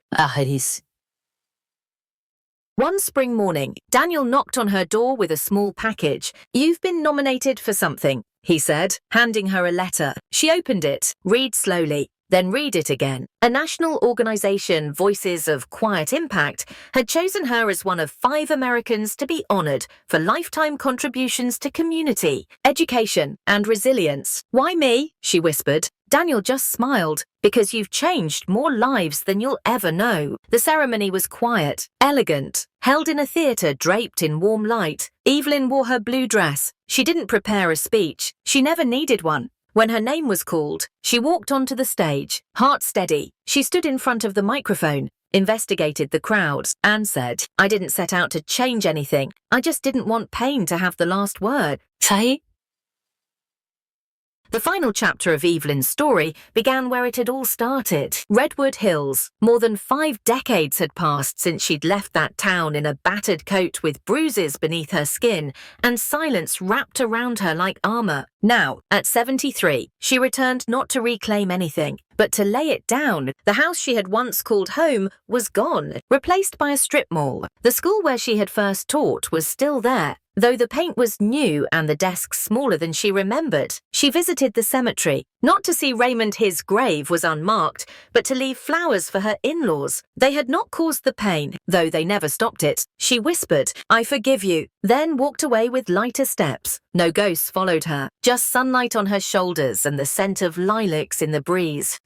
One spring morning, Daniel knocked on her door with a small package. "You've been nominated for something," he said, handing her a letter. She opened it, read slowly, then read it again. A national organization, Voices of Quiet Impact, had chosen her as one of 5 Americans to be honored for lifetime contributions to community, education, and resilience. "Why me?" she whispered. Daniel just smiled. "Because you've changed more lives than you'll ever know." The ceremony was quiet, elegant, held in a theater draped in warm light. Evelyn wore her blue dress. She didn't prepare a speech. She never needed one. When her name was called, she walked onto the stage, heart steady. She stood in front of the microphone, investigated the crowd, and said, "I didn't set out to change anything. I just didn't want pain to have the last word." The final chapter of Evelyn's story began where it had all started, Redwood Hills. More than 5 decades had passed since she'd left that town in a battered coat with bruises beneath her skin and silence wrapped around her like armor. Now, at 73, she returned not to reclaim anything, but to lay it down. The house she had once called home was gone, replaced by a strip mall. The school where she had first taught was still there, though the paint was new and the desks smaller than she remembered. She visited the cemetery, not to see Raymond. His grave was unmarked, but to leave flowers for her in-laws. They had not caused the pain, though they never stopped it. She whispered, "I forgive you," then walked away with lighter steps. No ghosts followed her, just sunlight on her shoulders and the scent of lilacs in the breeze.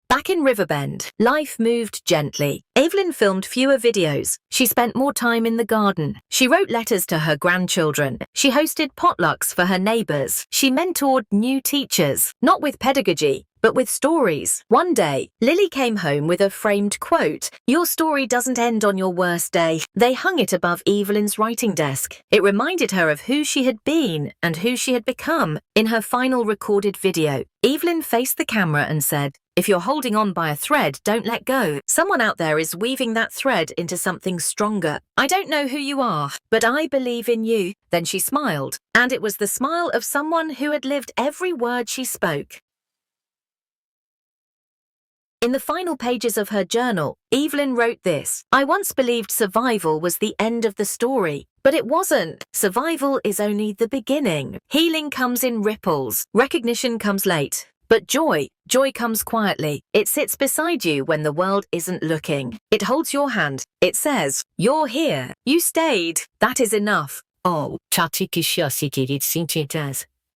Back in Riverbend, life moved gently. Evelyn filmed fewer videos. She spent more time in the garden. She wrote letters to her grandchildren. She hosted potlucks for her neighbors. She mentored new teachers, not with pedagogy, but with stories. One day, Lily came home with a framed quote, "Your story doesn't end on your worst day." They hung it above Evelyn's writing desk. It reminded her of who she had been and who she had become. In her final recorded video, Evelyn faced the camera and said, "If you're holding on by a thread, don't let go. Someone out there is weaving that thread into something stronger. I don't know who you are, but I believe in you." Then she smiled, and it was the smile of someone who had lived every word she spoke. In the final pages of her journal, Evelyn wrote this, "I once believed survival was the end of the story, but it wasn't. Survival is only the beginning. Healing comes in ripples. Recognition comes late, But joy comes quietly. It sits beside you when the world isn't looking. It holds your hand. It says, "You're here. You stayed. That is enough." Oh,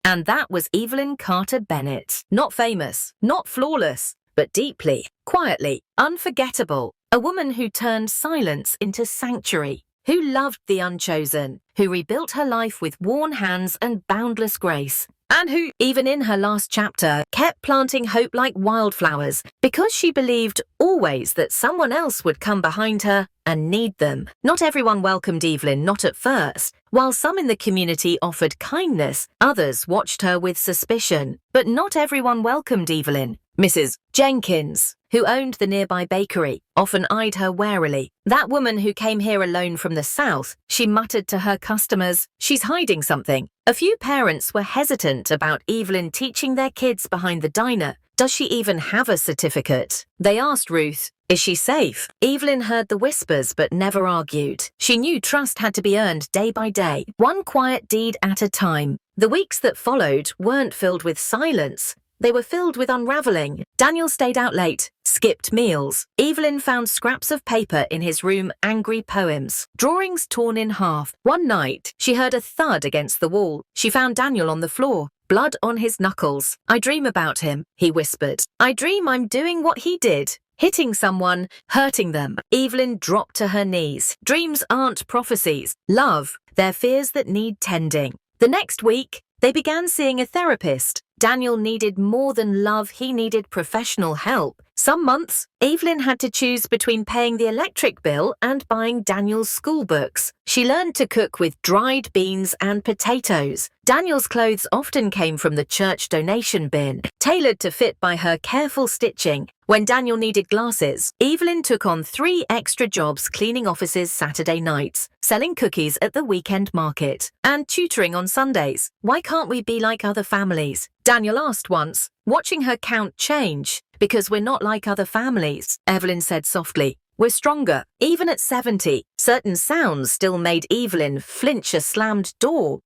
and that was Evelyn Carter Bennett. Not famous, not flawless, but deeply, quietly, unforgettable. A woman who turned silence into sanctuary, who loved the unchosen, who rebuilt her life with worn hands and boundless grace, and who, even in her last chapter, kept planting hope like wildflowers because she believed always that someone else would come behind her and need them. Not everyone welcomed Evelyn, not at first. While some in the community offered kindness, others watched her with suspicion. But not everyone welcomed Evelyn. Mrs. Jenkins, who owned the nearby bakery, often eyed her warily. That woman who came here alone from the south, she muttered to her customers, "She's hiding something." A few parents were hesitant about Evelyn teaching their kids behind the diner. Does she even have a certificate? They asked Ruth, "Is she safe?" Evelyn heard the whispers but never argued. She knew trust had to be earned day by day, one quiet deed at a time. The weeks that followed weren't filled with silence. They were filled with unraveling. Daniel stayed out late, skipped meals. Evelyn found scraps of paper in his room, angry poems, drawings torn in half. One night, she heard a thud against the wall. She found Daniel on the floor, blood on his knuckles. "I dream about him," he whispered. "I dream I'm doing what he did. Hitting someone, hurting them." Evelyn dropped to her knees. Dreams aren't prophecies. Love, they're fears that need tending. The next week, they began seeing a therapist. Daniel needed more than love, he needed professional help. Some months, Evelyn had to choose between paying the electric bill and buying Daniel's school books. She learned to cook with dried beans and potatoes. Daniel's clothes often came from the church donation bin, tailored to fit by her careful stitching. When Daniel needed glasses, Evelyn took on 3 extra jobs cleaning offices Saturday nights, selling cookies at the weekend market, and tutoring on Sundays. Why can't we be like other families? Daniel asked once, watching her count change. "Because we're not like other families," Evelyn said softly. "We're stronger." Even at 70, certain sounds still made Evelyn flinch a slammed door.